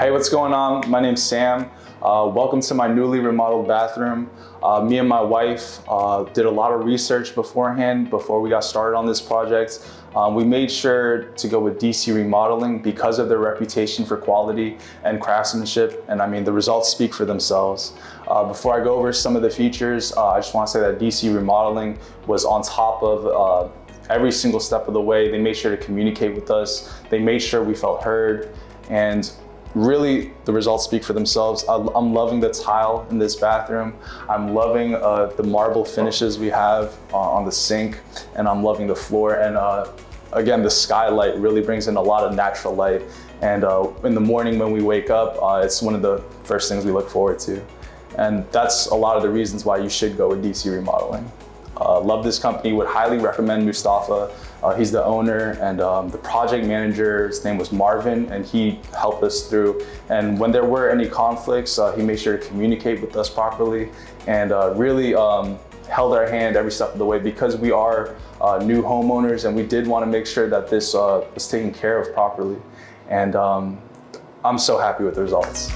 Hey, what's going on? My name's Sam. Welcome to my newly remodeled bathroom. Me and my wife did a lot of research beforehand before we got started on this project. We made sure to go with DC Remodeling because of their reputation for quality and craftsmanship, and I mean the results speak for themselves. Before I go over some of the features, I just want to say that DC Remodeling was on top of every single step of the way. They made sure to communicate with us. They made sure we felt heard, and really the results speak for themselves. I'm loving the tile in this bathroom. I'm loving the marble finishes we have on the sink, and I'm loving the floor. And again, the skylight really brings in a lot of natural light. And in the morning when we wake up, it's one of the first things we look forward to. And that's a lot of the reasons why you should go with DC Remodeling. Love this company, would highly recommend Mustafa. He's the owner, and the project manager, his name was Marvin, and he helped us through. And when there were any conflicts, he made sure to communicate with us properly, and really held our hand every step of the way, because we are new homeowners, and we did want to make sure that this was taken care of properly. And I'm so happy with the results.